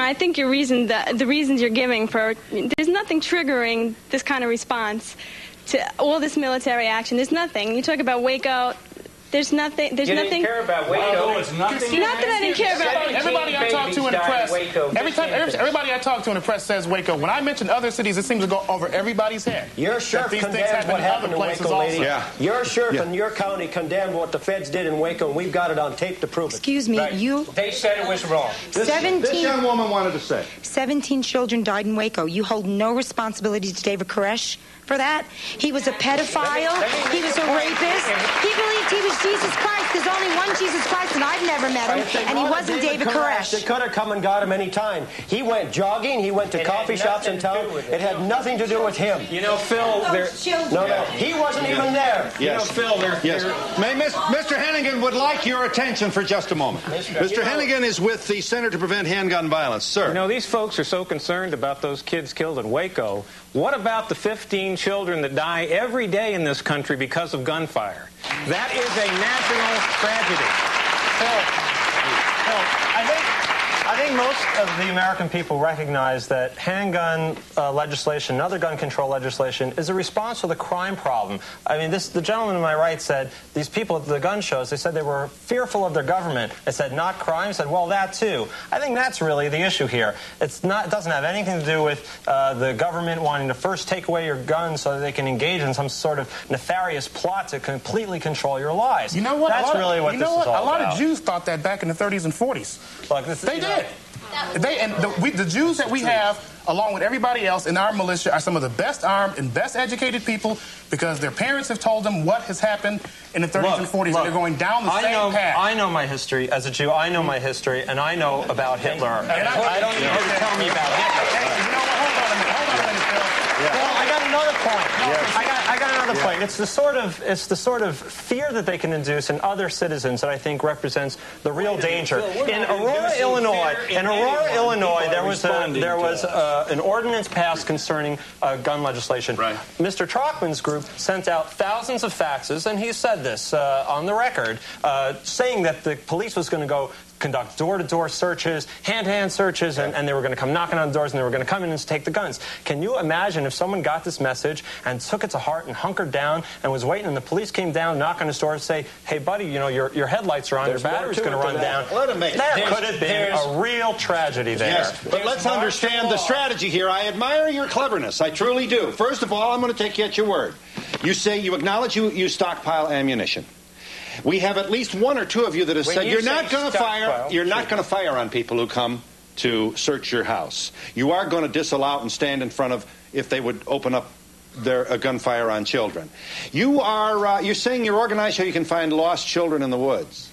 I think the reasons you're giving for, there's nothing triggering this kind of response to all this military action. There's nothing. You talk about Waco. There's nothing. There's nothing. You didn't care about Waco. It's nothing. Not that I didn't care about. Everybody I talk to in the press. Everybody I talk to in the press says Waco. When I mention other cities, it seems to go over everybody's head. Your sheriff condemned what happened in Waco, lady. Yeah. Your sheriff in your county condemned what the feds did in Waco, and we've got it on tape to prove it. Excuse me, right. They said it was wrong. This young woman wanted to say. 17 children died in Waco. You hold no responsibility to David Koresh for that. He was a pedophile. He was a rapist. He believed he was Jesus Christ. There's only one Jesus Christ, and I've never met him, and he wasn't David Koresh. They could have come and got him any time. He went jogging. He went to coffee shops in town. It had nothing to do with him. You know, Phil, no, he wasn't even there. Yes. You know, Phil, yes. Mr. Hennigan would like your attention for just a moment. Mr. Hennigan is with the Center to Prevent Handgun Violence. Sir. You know, these folks are so concerned about those kids killed in Waco. What about the 15 children that die every day in this country because of gunfire? That is a national tragedy. I think most of the American people recognize that handgun legislation and other gun control legislation is a response to the crime problem. I mean, the gentleman to my right said these people at the gun shows, they said they were fearful of their government. They said not crime. I said, well, that too. I think that's really the issue here. It doesn't have anything to do with the government wanting to first take away your guns so that they can engage in some sort of nefarious plot to completely control your lives. You know what? That's really what this is all about. A lot of Jews thought that back in the 30s and 40s. Look, they did. The Jews that we have, along with everybody else in our militia, are some of the best armed and best educated people because their parents have told them what has happened in the 30s and 40s, and they're going down the same path. I know my history as a Jew. I know my history, and I know about Hitler. And I don't need you to tell me about Hitler. Hey, you know what? Hold on a minute, Phil. Well, I got another point. Yes. I got another point. It's the sort of fear that they can induce in other citizens that I think represents the real danger. In Aurora, Illinois, there was an ordinance passed concerning gun legislation. Right. Mr. Trockman's group sent out thousands of faxes, and he said this on the record, saying that the police was going to go conduct door-to-door searches, hand-to-hand searches, and they were going to come knocking on the doors, and they were going to come in and take the guns. Can you imagine if someone got this message and took it to heart and hunkered down and was waiting, and the police came down, knock on his door, and say, hey, buddy, you know, your headlights are on, your battery's going to run down. There could have been a real tragedy there. Yes, but let's understand the strategy here. I admire your cleverness. I truly do. First of all, I'm going to take you at your word. You say you acknowledge you stockpile ammunition. We have at least one or two of you that have said you're not going to fire. You're not going to fire on people who come to search your house. You are going to disallow and stand in front of if they would open up a gunfire on children. You're saying you're organized so you can find lost children in the woods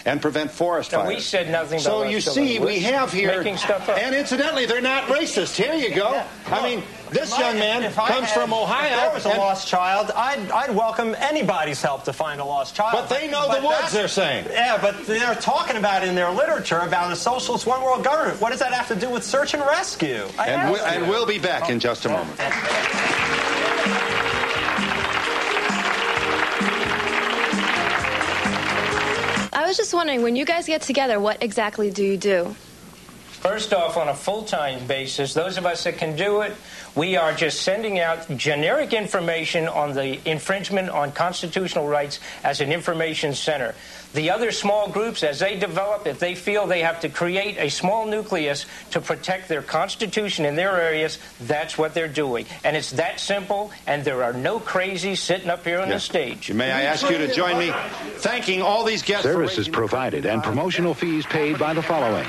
and prevent forest fires. We said nothing about so you see, we have here, making stuff up. And incidentally, they're not racist. Here you go. Yeah. I mean, this young man comes from Ohio. If there was a lost child, I'd welcome anybody's help to find a lost child. But they know the woods, they're saying. Yeah, but they're talking about in their literature about a socialist one-world government. What does that have to do with search and rescue? And we'll be back in just a moment. I was just wondering, when you guys get together, what exactly do you do? First off, on a full-time basis, those of us that can do it, we are just sending out generic information on the infringement on constitutional rights as an information center. The other small groups, as they develop, if they feel they have to create a small nucleus to protect their constitution in their areas, that's what they're doing. And it's that simple, and there are no crazies sitting up here on the stage. May I ask you to join me thanking all these guests. Services provided and promotional fees paid by the following: